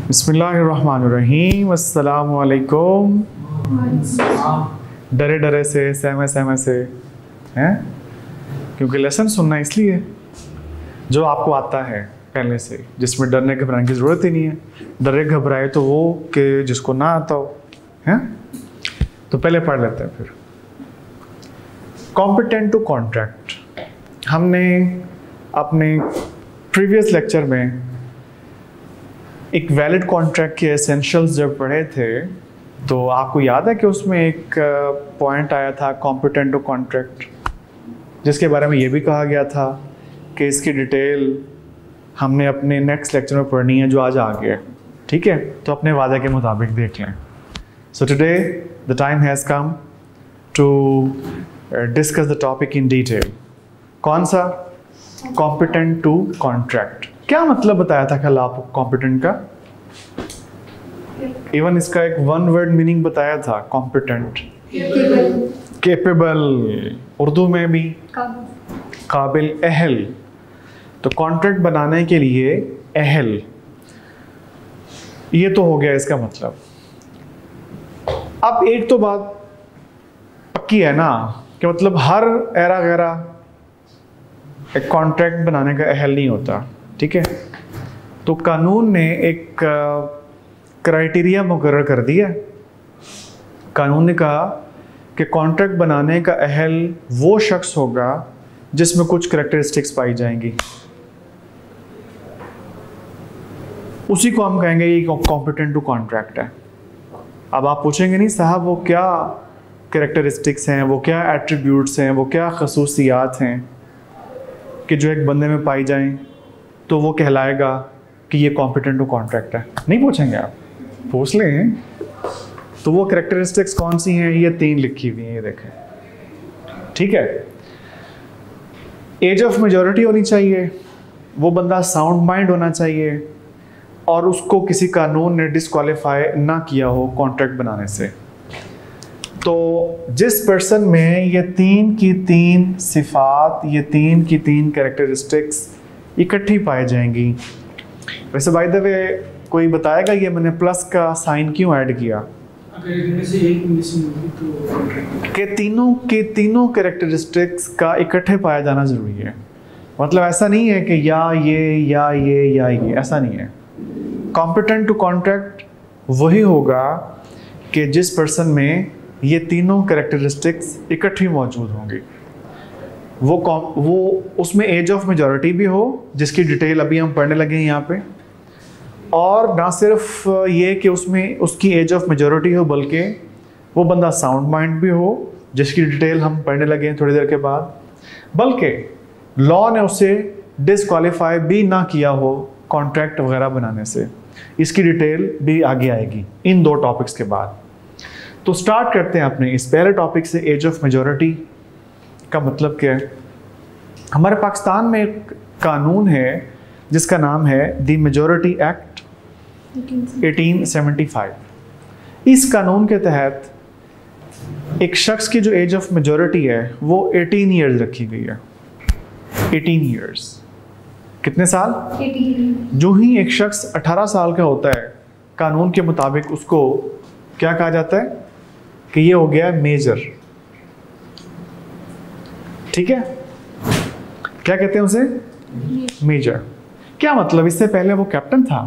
बिस्मिल्लाहिर्रहमानिर्रहीम, अस्सलामु अलैकुम। डरे डरे से, सहमे सहमे से हैं, क्योंकि लेसन सुनना इसलिए जो आपको आता है पहले से, जिसमें डरने घबराने की ज़रूरत ही नहीं है। डरे घबराए तो वो कि जिसको ना आता हो, हैं। तो पहले पढ़ लेते हैं फिर। Competent to contract. हमने अपने प्रीवियस लेक्चर में एक वैलिड कॉन्ट्रैक्ट के एसेंशियल्स जब पढ़े थे, तो आपको याद है कि उसमें एक पॉइंट आया था कॉम्पिटेंट टू कॉन्ट्रैक्ट, जिसके बारे में ये भी कहा गया था कि इसकी डिटेल हमने अपने नेक्स्ट लेक्चर में पढ़नी है, जो आज आ गया। ठीक है, तो अपने वादे के मुताबिक देख लें। So today the time has come to discuss the topic in detail. कौन सा? Competent to contract. क्या मतलब बताया था कल आपको कॉम्पिटेंट का? इवन इसका एक वन वर्ड मीनिंग बताया था कॉम्पिटेंट। केपेबल, उर्दू में भी काबिल, अहल। तो कॉन्ट्रैक्ट बनाने के लिए अहल, ये तो हो गया इसका मतलब। अब एक तो बात पक्की है ना कि मतलब हर एरा गैरा एक कॉन्ट्रैक्ट बनाने का अहल नहीं होता। ठीक है, तो कानून ने एक क्राइटेरिया मुकर्रर कर दिया। कानून ने कहा कि कॉन्ट्रैक्ट बनाने का अहल वो शख्स होगा जिसमें कुछ करैक्टरिस्टिक्स पाई जाएंगी, उसी को हम कहेंगे ये कॉम्पिटेंट टू कॉन्ट्रैक्ट है। अब आप पूछेंगे नहीं साहब वो क्या करैक्टरिस्टिक्स हैं, वो क्या एट्रीब्यूट्स हैं, वो क्या खसूसियात हैं कि जो एक बंदे में पाई जाएं तो वो कहलाएगा कि ये कॉम्पिटेंट टू कॉन्ट्रैक्ट है। नहीं पूछेंगे आप, पूछ लें। तो वो करैक्टरिस्टिक्स कौन सी हैं? ये 3 लिखी हुई हैं, ये देखें। ठीक है, एज ऑफ मेजॉरिटी होनी चाहिए, वो बंदा साउंड माइंड होना चाहिए, और उसको किसी कानून ने डिस्क्वालीफाई ना किया हो कॉन्ट्रैक्ट बनाने से। तो जिस पर्सन में ये 3 की 3 सिफात, ये 3 की 3 कैरेक्टरिस्टिक्स इकट्ठी पाई जाएंगी। वैसे बाय द वे कोई बताएगा ये मैंने प्लस का साइन क्यों ऐड किया? अगर इनमें से एक मिसिंग होगी तो कि तीनों के तीनों कैरेक्टरिस्टिक्स का इकट्ठे पाया जाना ज़रूरी है। मतलब ऐसा नहीं है कि या ये, ऐसा नहीं है। कॉम्पिटेंट टू कॉन्ट्रैक्ट वही होगा कि जिस पर्सन में ये तीनों कैरेक्टरिस्टिक्स इकट्ठी मौजूद होंगी। वो उसमें एज ऑफ मेजॉरिटी भी हो, जिसकी डिटेल अभी हम पढ़ने लगे हैं यहाँ पे, और ना सिर्फ ये कि उसमें उसकी एज ऑफ मेजॉरिटी हो, बल्कि वो बंदा साउंड माइंड भी हो, जिसकी डिटेल हम पढ़ने लगे हैं थोड़ी देर के बाद, बल्कि लॉ ने उसे डिस्क्वालीफाई भी ना किया हो कॉन्ट्रैक्ट वगैरह बनाने से। इसकी डिटेल भी आगे आएगी इन 2 टॉपिक्स के बाद। तो स्टार्ट करते हैं अपने इस पहले टॉपिक से। एज ऑफ मेजॉरिटी का मतलब क्या है? हमारे पाकिस्तान में एक कानून है जिसका नाम है द मेजॉरिटी एक्ट 1875। इस कानून के तहत एक शख्स की जो एज ऑफ मेजॉरिटी है वो 18 ईयर्स रखी गई है। 18 ईयर्स, कितने साल? 18। जो ही एक शख्स 18 साल का होता है, कानून के मुताबिक उसको क्या कहा जाता है कि ये हो गया मेजर। ठीक है, क्या कहते हैं उसे? मेजर। क्या मतलब? इससे पहले वो कैप्टन था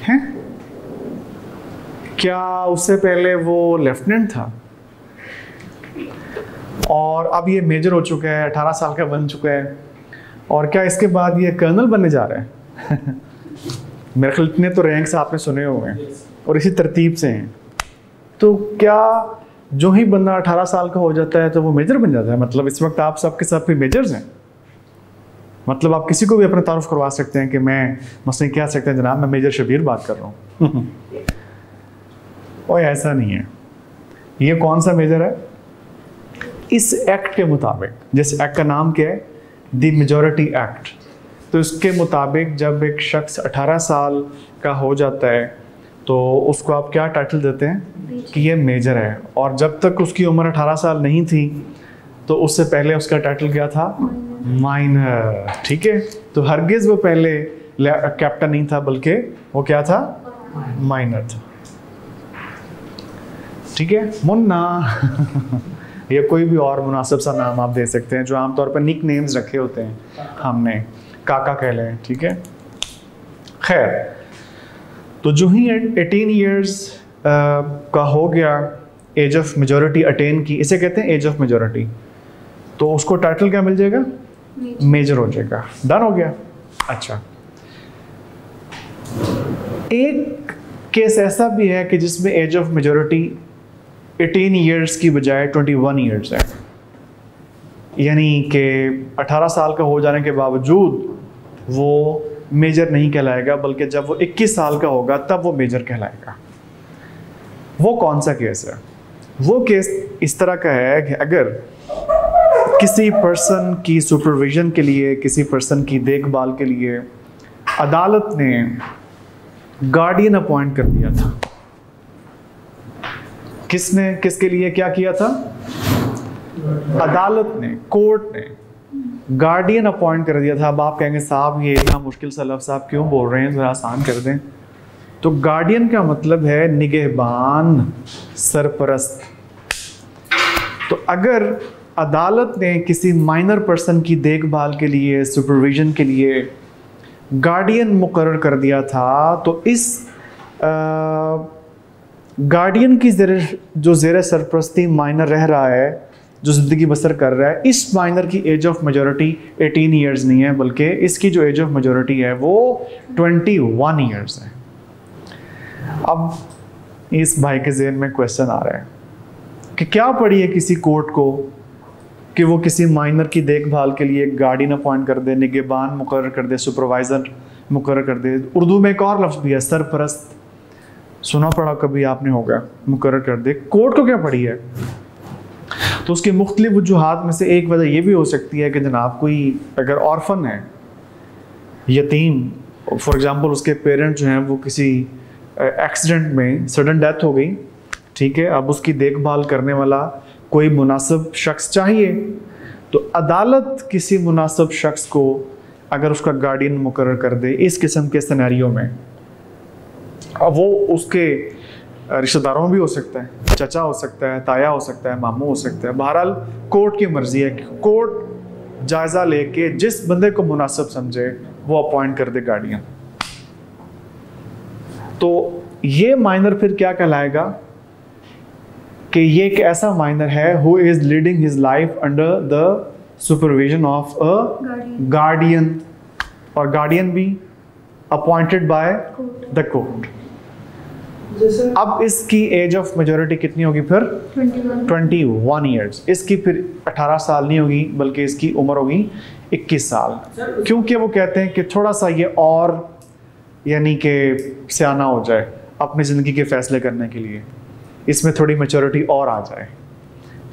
हैं? क्या उससे पहले वो लेफ्टिनेंट था? और अब ये मेजर हो चुका है, 18 साल का बन चुका है, और क्या इसके बाद ये कर्नल बनने जा रहा है? मेरे ख्याल इतने तो रैंक्स आपने सुने हुए हैं और इसी तरतीब से हैं। तो क्या जो ही बंदा 18 साल का हो जाता है तो वो मेजर बन जाता है? मतलब इस वक्त आप सबके सब भी मेजर्स हैं। मतलब आप किसी को भी अपना तारुफ करवा सकते हैं कि मैं मसलन कह सकते हैं जनाब मैं मेजर शबीर बात कर रहा हूँ। और ऐसा नहीं है। ये कौन सा मेजर है? इस एक्ट के मुताबिक, जिस एक्ट का नाम क्या है? The majority act. तो इसके मुताबिक जब एक शख्स 18 साल का हो जाता है तो उसको आप क्या टाइटल देते हैं कि ये मेजर है। और जब तक उसकी उम्र 18 साल नहीं थी तो उससे पहले उसका टाइटल क्या था? माइनर। ठीक है, तो हरगिज़ वो पहले कैप्टन नहीं था, बल्कि वो क्या था, माइनर था। ठीक है, मुन्ना या कोई भी और मुनासिब सा नाम आप दे सकते हैं जो आमतौर पर निक नेम्स रखे होते हैं हमने, काका कह लें, ठीक है। खैर, तो जो ही 18 ईयर्स का हो गया, एज ऑफ मेजॉरिटी अटेन की, इसे कहते हैं एज ऑफ मेजॉरिटी, तो उसको टाइटल क्या मिल जाएगा, मेजर हो जाएगा। डन हो गया। अच्छा, एक केस ऐसा भी है कि जिसमें एज ऑफ मेजॉरिटी 18 ईयर्स की बजाय 21 ईयर्स है, यानी कि 18 साल का हो जाने के बावजूद वो मेजर नहीं कहलाएगा, बल्कि जब वो 21 साल का होगा तब वो मेजर कहलाएगा। वो कौन सा केस है? वो केस इस तरह का है कि अगर किसी पर्सन की सुपरविजन के लिए, किसी पर्सन की देखभाल के लिए अदालत ने गार्डियन अपॉइंट कर दिया था। किसने, किसके लिए क्या किया था? अदालत ने, कोर्ट ने गार्डियन अपॉइंट कर दिया था। अब आप कहेंगे साहब ये इतना मुश्किल सा लफ्ज़ आप क्यों बोल रहे हैं, ज़रा आसान कर दें। तो गार्डियन का मतलब है निगहबान, सरपरस्त। तो अगर अदालत ने किसी माइनर पर्सन की देखभाल के लिए, सुपरविजन के लिए गार्डियन मुकर्रर कर दिया था, तो इस गार्डियन की जो ज़ेर सरपरस्ती माइनर रह रहा है, जो ज़िंदगी बसर कर रहा है, इस माइनर की एज ऑफ मेजॉरिटी 18 ईयर्स नहीं है, बल्कि इसकी जो एज ऑफ मेजॉरिटी है वो 21 ईयर्स है। अब इस भाई के ज़हन में क्वेश्चन आ रहा है कि क्या पड़ी है किसी कोर्ट को कि वो किसी माइनर की देखभाल के लिए गार्डियन अपॉइंट कर दे, निगहबान मुकर्रर कर दे, सुपरवाइज़र मुकर्रर कर दे। उर्दू में एक और लफ्ज़ भी है, सरपरस्त, सुना पड़ा कभी आपने, होगा, मुकर्रर कर दे। कोर्ट को क्या पड़ी है? तो उसकी मुख्तलिफ वजूहात में से एक वजह यह भी हो सकती है कि जनाब कोई अगर ऑर्फन है, यतीम, फॉर एग्ज़ाम्पल उसके पेरेंट जो हैं वो किसी एक्सीडेंट में सडन डेथ हो गई, ठीक है, अब उसकी देखभाल करने वाला कोई मुनासिब शख्स चाहिए, तो अदालत किसी मुनासिब शख्स को अगर उसका गार्डियन मुकर्रर कर दे इस किस्म के सिनेरियो में, अब वो उसके रिश्तेदारों में भी हो सकता है, चचा हो सकता है, ताया हो सकता है, मामू हो सकता है, बहरहाल कोर्ट की मर्जी है कि कोर्ट जायज़ा लेके जिस बंदे को मुनासिब समझे वो अपॉइंट कर दे गार्डियन। तो ये माइनर फिर क्या कहलाएगा कि ये एक ऐसा माइनर है who is leading his life under the supervision of a guardian, और गार्डियन भी अपॉइंटेड बाय द कोर्ट। अब इसकी एज ऑफ मेजॉरिटी कितनी होगी फिर? 21 ईयर्स। इसकी फिर 18 साल नहीं होगी, बल्कि इसकी उम्र होगी 21 साल, क्योंकि वो कहते हैं कि थोड़ा सा ये और यानी कि सियाना हो जाए अपनी ज़िंदगी के फैसले करने के लिए, इसमें थोड़ी मैच्योरिटी और आ जाए,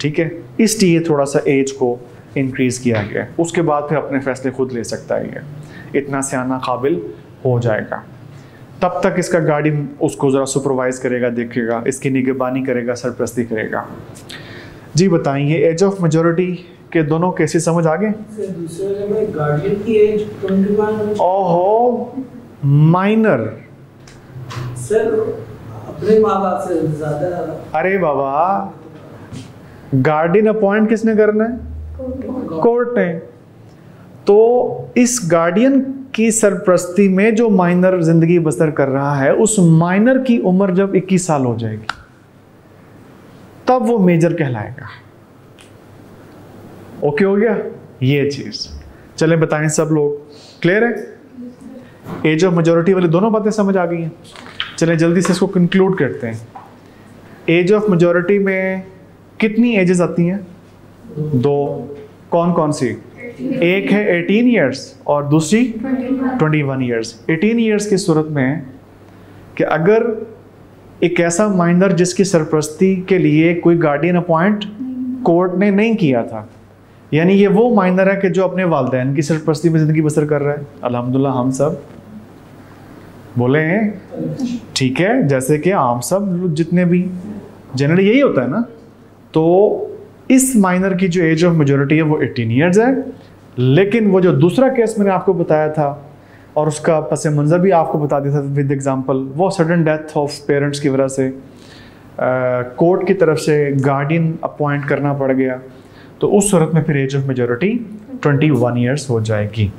ठीक है, इसलिए थोड़ा सा एज को इंक्रीज़ किया गया। उसके बाद फिर अपने फैसले खुद ले सकता है, ये इतना सियाना काबिल हो जाएगा। तब तक इसका गार्डियन उसको ज़रा सुपरवाइज करेगा, देखेगा, इसकी निगहबानी करेगा, सरपरस्ती करेगा। जी बताएं, ये एज ऑफ मेजॉरिटी के दोनों केसेस समझ आ गए? दूसरे में गार्डियन की एज 21। ओहो, माइनर सर अपने माँ बाप से ज़्यादा। अरे बाबा, गार्डियन अपॉइंट किसने करना है? कोर्ट ने। तो इस गार्डियन की सरपरस्ती में जो माइनर जिंदगी बसर कर रहा है, उस माइनर की उम्र जब 21 साल हो जाएगी तब वो मेजर कहलाएगा। ओके हो गया ये चीज? चलें बताएं, सब लोग क्लियर है? एज ऑफ मेजॉरिटी वाली दोनों बातें समझ आ गई हैं। चलें जल्दी से इसको कंक्लूड करते हैं। एज ऑफ मेजॉरिटी में कितनी एजेस आती हैं? दो। कौन कौन सी? एक है 18 ईयर्स और दूसरी 21 ईयर्स। 18 ईयर्स की सूरत में कि अगर एक ऐसा माइनर जिसकी सरपरस्ती के लिए कोई गार्डियन अपॉइंट कोर्ट ने नहीं किया था, यानी ये वो माइनर है कि जो अपने वालिदैन की सरपरस्ती में ज़िंदगी बसर कर रहा है। अल्हम्दुलिल्लाह हम सब बोले हैं, ठीक है, जैसे कि आम सब जितने भी जनरली यही होता है ना। तो इस माइनर की जो एज ऑफ मेजॉरिटी है वो 18 ईयर्स है। लेकिन वो जो दूसरा केस मैंने आपको बताया था और उसका पस मंज़र भी आपको बता दिया था विद एग्जांपल। वो सडन डेथ ऑफ पेरेंट्स की वजह से कोर्ट की तरफ से गार्डियन अपॉइंट करना पड़ गया, तो उस सूरत में फिर एज ऑफ मेजॉरिटी 21 ईयर्स हो जाएगी।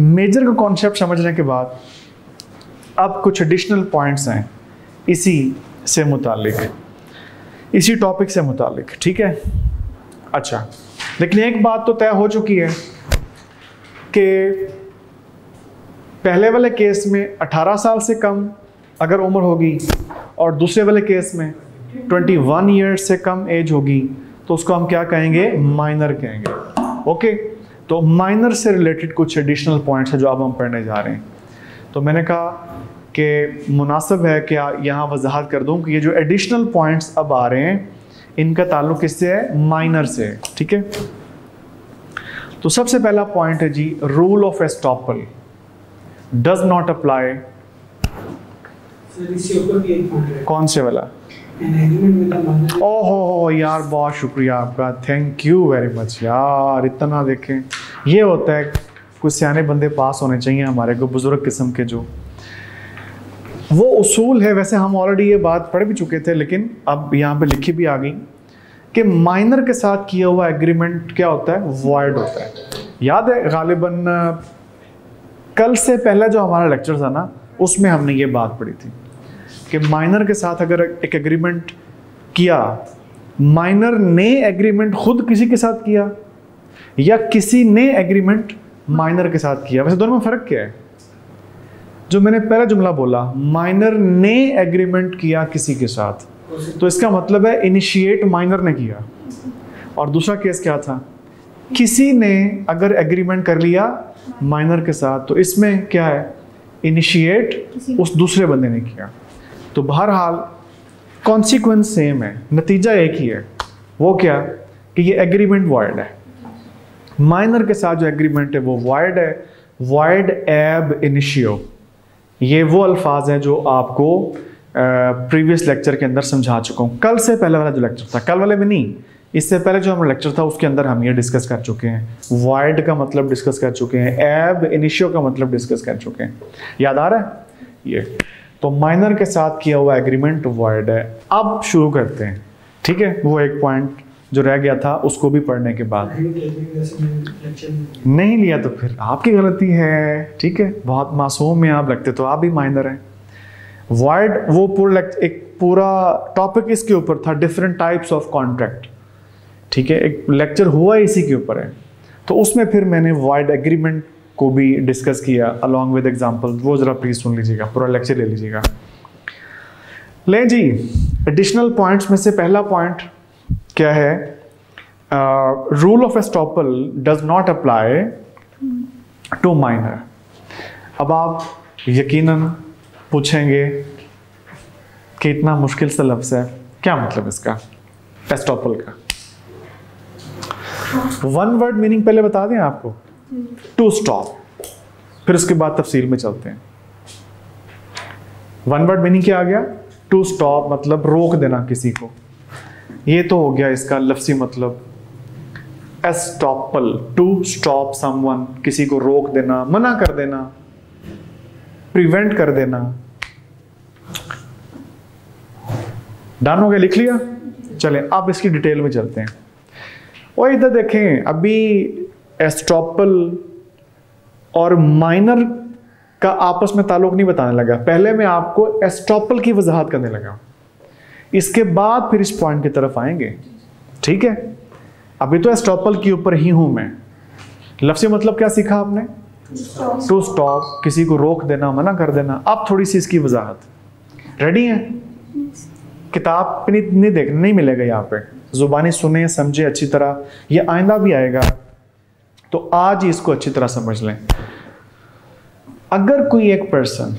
मेजर का कॉन्सेप्ट समझने के बाद अब कुछ एडिशनल पॉइंट्स हैं इसी से मुतालिक, इसी टॉपिक से मुतालिक, ठीक है। अच्छा, लेकिन एक बात तो तय हो चुकी है कि पहले वाले केस में 18 साल से कम अगर उम्र होगी और दूसरे वाले केस में 21 ईयर्स से कम एज होगी तो उसको हम क्या कहेंगे, माइनर कहेंगे। ओके, तो माइनर से रिलेटेड कुछ एडिशनल पॉइंट्स है जो अब हम पढ़ने जा रहे हैं। तो मैंने कहा कि मुनासिब है कि यहाँ वजाहत कर दूँ कि ये जो एडिशनल पॉइंट्स अब आ रहे हैं इनका ताल्लुक किससे है, माइनर से, ठीक है। तो सबसे पहला पॉइंट है जी, rule of estoppel does not apply. कौन से वाला? ओहो यार, बहुत शुक्रिया आपका, थैंक यू वेरी मच यार। इतना देखें, ये होता है कुछ सियाने बंदे पास होने चाहिए हमारे को, बुजुर्ग किस्म के, जो वो उसूल है। वैसे हम ऑलरेडी ये बात पढ़ भी चुके थे, लेकिन अब यहाँ पे लिखी भी आ गई कि माइनर के साथ किया हुआ एग्रीमेंट क्या होता है, वॉइड होता है। याद है गालिबन कल से पहले जो हमारा लेक्चर था ना, उसमें हमने ये बात पढ़ी थी कि माइनर के साथ अगर एक एग्रीमेंट किया, माइनर ने एग्रीमेंट खुद किसी के साथ किया या किसी ने एग्रीमेंट माइनर के साथ किया, वैसे दोनों में फ़र्क क्या है? जो मैंने पहला जुमला बोला, माइनर ने एग्रीमेंट किया किसी के साथ, तो इसका मतलब है इनिशिएट माइनर ने किया। और दूसरा केस क्या था, किसी ने अगर एग्रीमेंट कर लिया माइनर के साथ, तो इसमें क्या है, इनिशिएट उस दूसरे बंदे ने किया। तो बहरहाल कॉन्सिक्वेंस सेम है, नतीजा एक ही है। वो क्या कि ये एग्रीमेंट वॉइड है। माइनर के साथ जो एग्रीमेंट है वो वॉइड है, वॉइड एब इनिशियो। ये वो अल्फाज हैं जो आपको प्रीवियस लेक्चर के अंदर समझा चुका हूँ। कल से पहले वाला जो लेक्चर था, कल वाले में नहीं, इससे पहले जो हमारा लेक्चर था उसके अंदर हम ये डिस्कस कर चुके हैं। वॉइड का मतलब डिस्कस कर चुके हैं, एब इनिशियो का मतलब डिस्कस कर चुके हैं। याद आ रहा है ये? तो माइनर के साथ किया हुआ एग्रीमेंट वॉइड है। अब शुरू करते हैं, ठीक है। वो एक पॉइंट जो रह गया था उसको भी पढ़ने के बाद नहीं लिया तो फिर आपकी गलती है, ठीक है। बहुत मासूम में आप लगते, तो आप भी माइनर हैं। वॉइड वो पूरा एक पूरा टॉपिक इसके ऊपर था, डिफरेंट टाइप्स ऑफ कॉन्ट्रैक्ट, ठीक है। एक लेक्चर हुआ इसी के ऊपर है, तो उसमें फिर मैंने वॉइड एग्रीमेंट को भी डिस्कस किया अलॉन्ग विद एग्जांपल। वो जरा प्लीज सुन लीजिएगा, पूरा लेक्चर ले लीजिएगा। ले जी, एडिशनल पॉइंट्स में से पहला पॉइंट क्या है, rule of estoppel does not apply to minor. अब आप यकीनन पूछेंगे कि इतना मुश्किल सा लफ्ज़ है, क्या मतलब इसका, एस्टॉपल का? वन वर्ड मीनिंग पहले बता दें आपको, टू स्टॉप, फिर उसके बाद तफसील में चलते हैं। वन वर्ड मीनिंग क्या आ गया? टू स्टॉप मतलब रोक देना किसी को। ये तो हो गया इसका लफ्ज़ी मतलब। एस्टॉपल, टू स्टॉप समवन, किसी को रोक देना, मना कर देना, प्रिवेंट कर देना। डन हो गया, लिख लिया? चलें अब इसकी डिटेल में चलते हैं। और इधर देखें, अभी एस्टॉपल और माइनर का आपस में ताल्लुक नहीं बताने लगा, पहले मैं आपको एस्टॉपल की वजाहत करने लगा, इसके बाद फिर इस पॉइंट की तरफ आएंगे, ठीक है। अभी तो एस्टॉपल के ऊपर ही हूं मैं। लफ्ज़ी मतलब क्या सीखा आपने? टू स्टॉप, किसी को रोक देना, मना कर देना। अब थोड़ी सी इसकी वजाहत। रेडी हैं? किताब पे नहीं देखने नहीं मिलेगा यहाँ पे, जुबानी सुने समझे अच्छी तरह, ये आइंदा भी आएगा, तो आज ही इसको अच्छी तरह समझ लें। अगर कोई एक पर्सन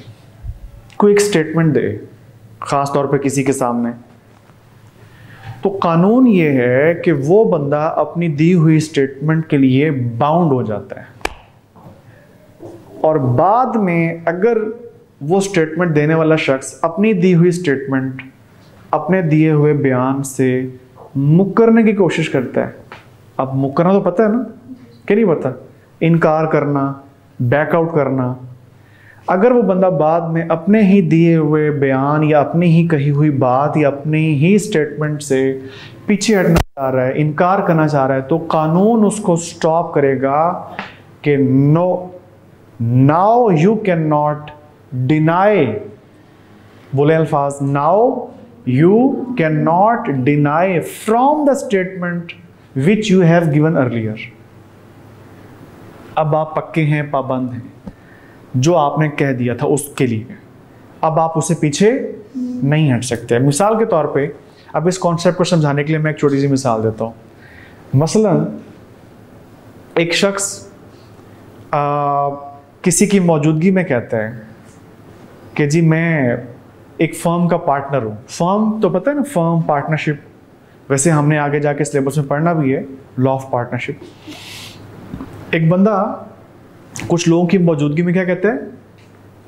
कोई एक स्टेटमेंट दे ख़ास तौर पे किसी के सामने, तो कानून ये है कि वो बंदा अपनी दी हुई स्टेटमेंट के लिए बाउंड हो जाता है, और बाद में अगर वो स्टेटमेंट देने वाला शख्स अपनी दी हुई स्टेटमेंट, अपने दिए हुए बयान से मुकरने की कोशिश करता है। अब मुकरना तो पता है ना, क्या नहीं पता? इनकार करना, बैकआउट करना। अगर वो बंदा बाद में अपने ही दिए हुए बयान या अपनी ही कही हुई बात या अपनी ही स्टेटमेंट से पीछे हटना चाह रहा है, इनकार करना चाह रहा है, तो कानून उसको स्टॉप करेगा कि no, now you can not deny, बोले अल्फाज, now you can not deny from the statement which you have given earlier. अब आप पक्के हैं, पाबंद हैं, जो आपने कह दिया था उसके लिए, अब आप उससे पीछे नहीं हट सकते। मिसाल के तौर पे अब इस कॉन्सेप्ट को समझाने के लिए मैं एक छोटी सी मिसाल देता हूँ। मसलन एक शख्स किसी की मौजूदगी में कहता है कि जी मैं एक फर्म का पार्टनर हूँ। फर्म तो पता है ना, फर्म, पार्टनरशिप, वैसे हमने आगे जाके सिलेबस में पढ़ना भी है, लॉ ऑफ पार्टनरशिप। एक बंदा कुछ लोगों की मौजूदगी में क्या कहता है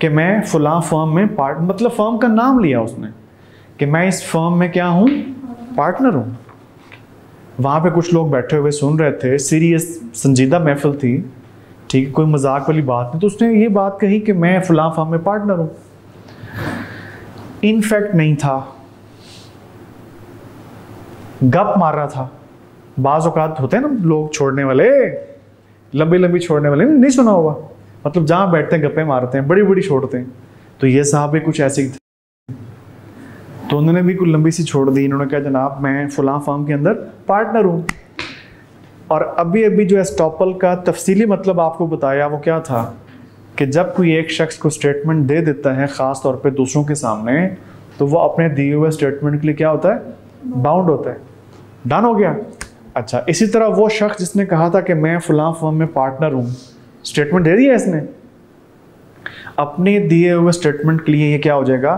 कि मैं फलां फर्म में मतलब फर्म का नाम लिया उसने कि मैं इस फर्म में क्या हूँ, पार्टनर हूँ। वहाँ पे कुछ लोग बैठे हुए सुन रहे थे, सीरियस संजीदा महफिल थी, ठीक है, कोई मजाक वाली बात नहीं। तो उसने ये बात कही कि मैं फलां फर्म में पार्टनर हूँ। इनफैक्ट नहीं था, गप मार रहा था। बाज़ औक़ात होते हैं ना लोग छोड़ने वाले, लंबी लंबी छोड़ने वाले, नहीं सुना होगा, मतलब जहाँ बैठते हैं गप्पे मारते हैं, बड़ी बड़ी छोड़ते हैं। तो ये साहब भी कुछ ऐसे ही थे, तो उन्होंने भी कुछ लंबी सी छोड़ दी। इन्होंने कहा जनाब मैं फलां फर्म के अंदर पार्टनर हूँ। और अभी अभी जो एस्टॉपल का तफसीली मतलब आपको बताया वो क्या था कि जब कोई एक शख्स को स्टेटमेंट दे देता है, ख़ास तौर पे दूसरों के सामने, तो वो अपने दिए हुए स्टेटमेंट के लिए क्या होता है, बाउंड होता है, डन हो गया। अच्छा, इसी तरह वो शख्स जिसने कहा था कि मैं फलां फर्म में पार्टनर हूँ, स्टेटमेंट दे दिया इसने, अपने दिए हुए स्टेटमेंट के लिए ये क्या हो जाएगा,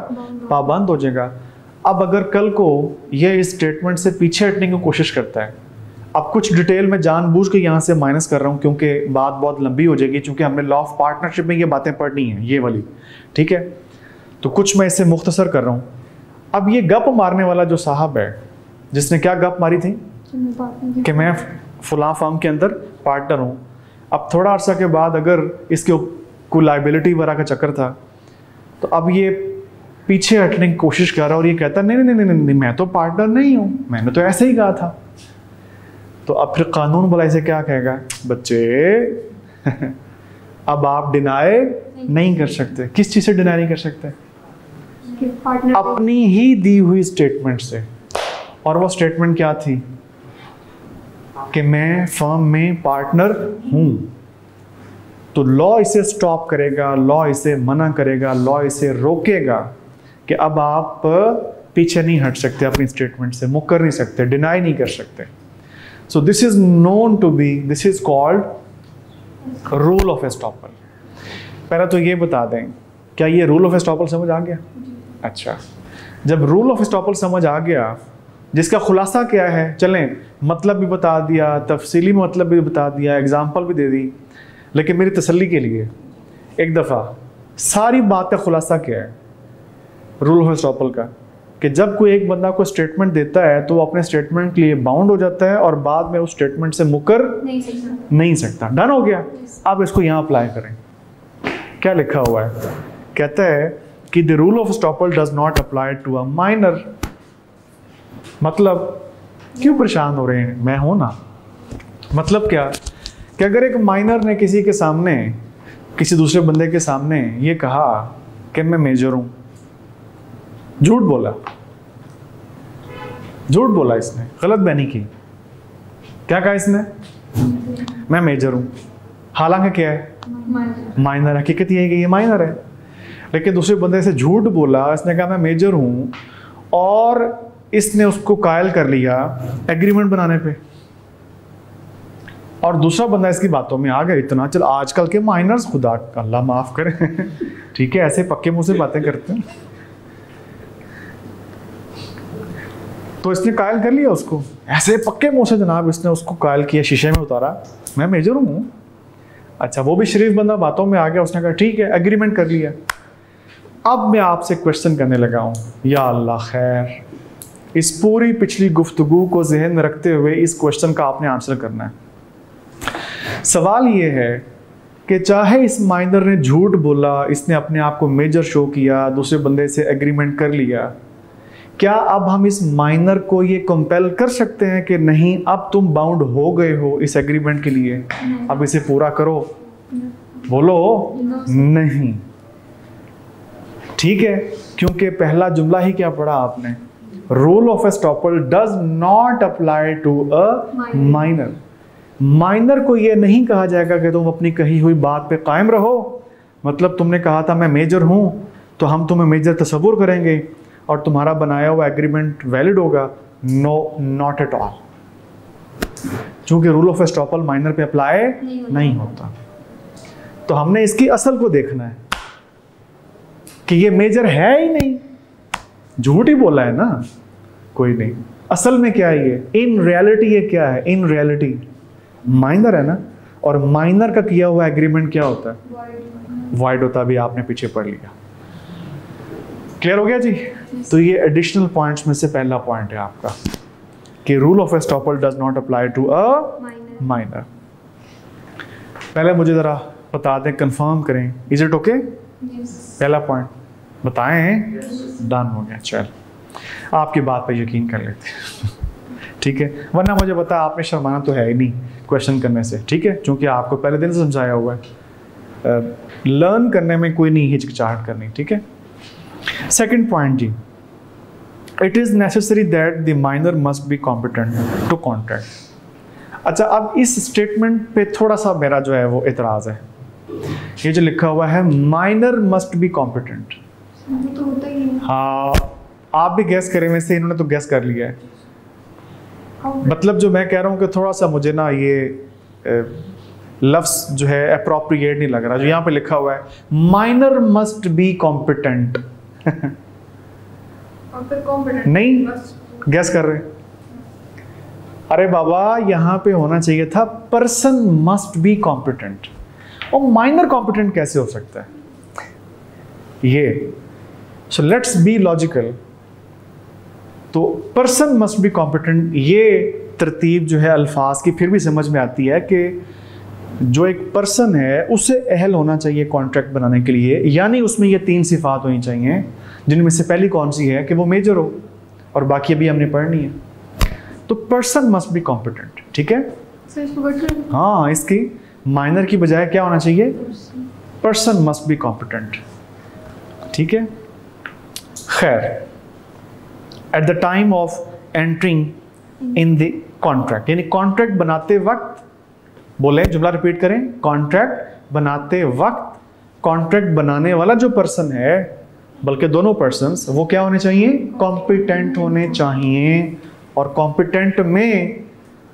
पाबंद हो जाएगा। अब अगर कल को ये इस स्टेटमेंट से पीछे हटने की कोशिश करता है, अब कुछ डिटेल में जानबूझ के यहाँ से माइनस कर रहा हूँ क्योंकि बात बहुत लंबी हो जाएगी, क्योंकि हमने लॉ ऑफ पार्टनरशिप में ये बातें पढ़नी है, ये वाली, ठीक है, तो कुछ मैं इसे मुख्तसर कर रहा हूँ। अब ये गप मारने वाला जो साहब है, जिसने क्या गप मारी थी कि मैं फलां फर्म के अंदर पार्टनर हूँ, अब थोड़ा अर्सा के बाद अगर इसके कोई लाइबिलिटी वगैरह का चक्कर था, तो अब ये पीछे हटने की कोशिश कर रहा है और ये कहता नहीं नहीं नहीं नहीं, नहीं मैं तो पार्टनर नहीं हूँ, मैंने तो ऐसे ही कहा था। तो अब फिर कानून भला इसे क्या कहेगा, बच्चे अब आप डिनाई नहीं कर सकते। किस चीज़ से डिनाई नहीं कर सकते, अपनी ही दी हुई स्टेटमेंट से। और वो स्टेटमेंट क्या थी कि मैं फर्म में पार्टनर हूँ। तो लॉ इसे स्टॉप करेगा, लॉ इसे मना करेगा, लॉ इसे रोकेगा कि अब आप पीछे नहीं हट सकते अपनी स्टेटमेंट से, मुकर नहीं सकते, डिनाई नहीं कर सकते। So this is known to be, this is called rule of estoppel. पहले तो ये बता दें, क्या ये रूल ऑफ एस्टॉपल समझ आ गया? अच्छा, जब रूल ऑफ एस्टॉपल समझ आ गया, जिसका खुलासा क्या है, चलें मतलब भी बता दिया, तफसीली मतलब भी बता दिया, एग्जाम्पल भी दे दी, लेकिन मेरी तसल्ली के लिए एक दफ़ा सारी बात का खुलासा क्या है रूल ऑफ एस्टॉपल का, कि जब कोई एक बंदा को स्टेटमेंट देता है तो वो अपने स्टेटमेंट के लिए बाउंड हो जाता है और बाद में उस स्टेटमेंट से मुकर नहीं सकता। डन हो गया। अब इसको यहाँ अप्लाई करें, क्या लिखा हुआ है, कहता है कि the rule of estoppel does not apply to a minor. मतलब क्यों परेशान हो रहे हैं, मैं हूं ना। मतलब क्या कि अगर एक माइनर ने किसी के सामने, किसी दूसरे बंदे के सामने ये कहा कि मैं मेजर हूं, झूठ बोला, झूठ बोला, इसने गलत बयानी की, क्या कहा इसने, मैं मेजर हूं, हालांकि क्या है, माइनर। हकीकत ये है कि ये माइनर है, लेकिन दूसरे बंदे से झूठ बोला, इसने कहा मैं मेजर हूं, और इसने उसको कायल कर लिया एग्रीमेंट बनाने पे, और दूसरा बंदा इसकी बातों में आ गया इतना। चल आजकल के माइनर्स, खुदा अल्लाह माफ करे, ठीक है, ऐसे पक्के मुंह से बातें करते हैं, तो इसने कायल कर लिया उसको, ऐसे पक्के मुंह से जनाब इसने उसको कायल किया, शीशे में उतारा, मैं मेजर हूँ। अच्छा, वो भी शरीफ बंदा बातों में आ गया, उसने कहा ठीक है, एग्रीमेंट कर लिया। अब मैं आपसे क्वेश्चन करने लगा हूँ, या अल्लाह खैर, इस पूरी पिछली गुफ्तगू को जहन में रखते हुए इस क्वेश्चन का आपने आंसर करना है। सवाल ये है कि चाहे इस माइनर ने झूठ बोला, इसने अपने आप को मेजर शो किया, दूसरे बंदे से एग्रीमेंट कर लिया, क्या अब हम इस माइनर को ये कंपेल कर सकते हैं कि नहीं अब तुम बाउंड हो गए हो इस एग्रीमेंट के लिए, अब इसे पूरा करो? बोलो नहीं। ठीक है, क्योंकि पहला जुमला ही क्या पढ़ा आपने, rule of estoppel does not apply to a minor. Minor को यह नहीं कहा जाएगा कि तुम अपनी कही हुई बात पे कायम रहो, मतलब तुमने कहा था मैं मेजर हूं तो हम तुम्हें मेजर तस्वुर करेंगे और तुम्हारा बनाया हुआ एग्रीमेंट वैलिड होगा। नो, नॉट एट ऑल, क्योंकि रूल ऑफ एस्टॉपल माइनर पे अप्लाई नहीं होता। तो हमने इसकी असल को देखना है कि ये मेजर है ही नहीं, झूठ ही बोला है ना, कोई नहीं। असल में क्या है ये, इन रियलिटी ये क्या है, इन रियलिटी माइनर है ना, और माइनर का किया हुआ एग्रीमेंट क्या होता है, वाइड होता, भी आपने पीछे पढ़ लिया। क्लियर हो गया जी? तो ये एडिशनल पॉइंट्स में से पहला पॉइंट है आपका कि rule of estoppel does not apply to a minor. पहले मुझे जरा बता दें, कंफर्म करें, इज इट ओके? पहला पॉइंट बताएं, डन हो गया। चल आपकी बात पे यकीन कर लेते ठीक है, वरना मुझे पता आपने शर्माना तो है ही नहीं क्वेश्चन करने से, ठीक है, क्योंकि आपको पहले दिन से समझाया हुआ है, लर्न करने में कोई नहीं हिचकिचाहट करनी, ठीक है। सेकंड पॉइंट जी, it is necessary that the minor must be competent to contract. अच्छा, अब इस स्टेटमेंट पे थोड़ा सा मेरा जो है वो एतराज है। ये जो लिखा हुआ है माइनर मस्ट बी कॉम्पिटेंट, तो होता ही है। हाँ आप भी गैस करें, वैसे इन्होंने तो गैस कर लिया है। मतलब जो मैं कह रहा हूँ कि थोड़ा सा मुझे ना ये लफ्ज़ जो है अप्रोप्रिएट नहीं लग रहा। जो यहाँ पे लिखा हुआ है माइनर मस्ट बी कॉम्पिटेंट नहीं गैस कर रहे, अरे बाबा यहाँ पे होना चाहिए था पर्सन मस्ट बी कॉम्पिटेंट, और माइनर कॉम्पिटेंट कैसे हो सकता है ये? So let's be logical. तो पर्सन मस्ट बी कॉम्पिटेंट, ये तरतीब जो है अल्फाज की फिर भी समझ में आती है कि जो एक पर्सन है उसे अहल होना चाहिए कॉन्ट्रैक्ट बनाने के लिए, यानी उसमें ये तीन सिफात होनी चाहिए, जिनमें से पहली कौन सी है कि वो मेजर हो, और बाकी अभी हमने पढ़नी है। तो पर्सन मस्ट बी कॉम्पिटेंट, ठीक है। हाँ, इसकी माइनर की बजाय क्या होना चाहिए, पर्सन मस्ट बी कॉम्पिटेंट, ठीक है। खैर, at the time of entering in the contract, यानी कॉन्ट्रैक्ट बनाते वक्त, बोले जुमला रिपीट करें, कॉन्ट्रैक्ट बनाते वक्त कॉन्ट्रैक्ट बनाने वाला जो पर्सन है, बल्कि दोनों पर्सन्स, वो क्या होने चाहिए, कॉम्पिटेंट होने चाहिए। और कॉम्पिटेंट में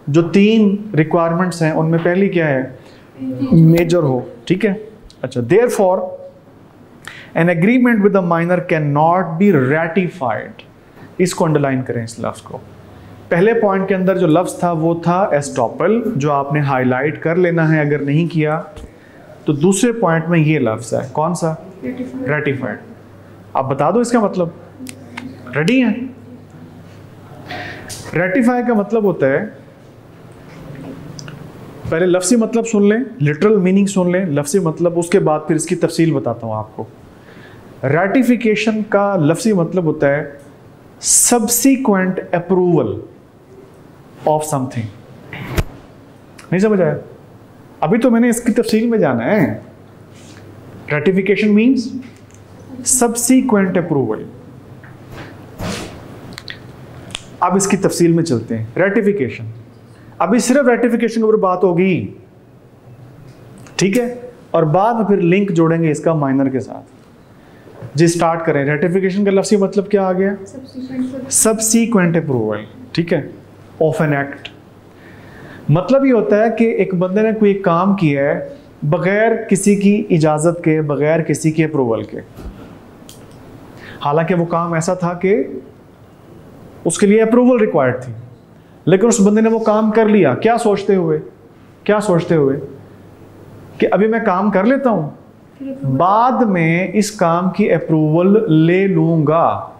जो तीन रिक्वायरमेंट्स हैं उनमें पहली क्या है, मेजर हो, ठीक है। अच्छा, therefore an agreement with the minor can not be ratified, इसको अंडरलाइन करें इस लफ्ज को। पहले पॉइंट के अंदर जो लफ्ज था वो था एस्टॉपल, जो आपने हाईलाइट कर लेना है अगर नहीं किया तो। दूसरे पॉइंट में ये लफ्ज है, कौन सा, रैटिफाइड। आप बता दो इसका मतलब, रेडी हैं? रैटिफाई का मतलब होता है, पहले लफ्जी मतलब सुन लें, लिटरल मीनिंग सुन लें, लफ्जी मतलब, उसके बाद फिर इसकी तफसील बताता हूं आपको। रैटिफिकेशन का लफ्जी मतलब होता है सब्सीक्वेंट अप्रूवल ऑफ समथिंग। नहीं समझ आया? अभी तो मैंने इसकी तफसील में जाना है। Ratification means subsequent approval. अब इसकी तफसील में चलते हैं। रैटिफिकेशन, अभी सिर्फ रैटिफिकेशन के ऊपर बात होगी, ठीक है, और बाद में फिर लिंक जोड़ेंगे इसका माइनर के साथ। जी स्टार्ट करें। रैटिफिकेशन का लफ्ज़ी मतलब क्या आ गया, सब्सीक्वेंट अप्रूवल, ठीक है, ऑफ एन एक्ट। मतलब ये होता है कि एक बंदे ने कोई काम किया है बगैर किसी की इजाज़त के, बगैर किसी के अप्रूवल के। हालांकि वो काम ऐसा था कि उसके लिए अप्रूवल रिक्वायर्ड थी, लेकिन उस बंदे ने वो काम कर लिया, क्या सोचते हुए कि अभी मैं काम कर लेता हूं, बाद में इस काम की अप्रूवल ले लूंगा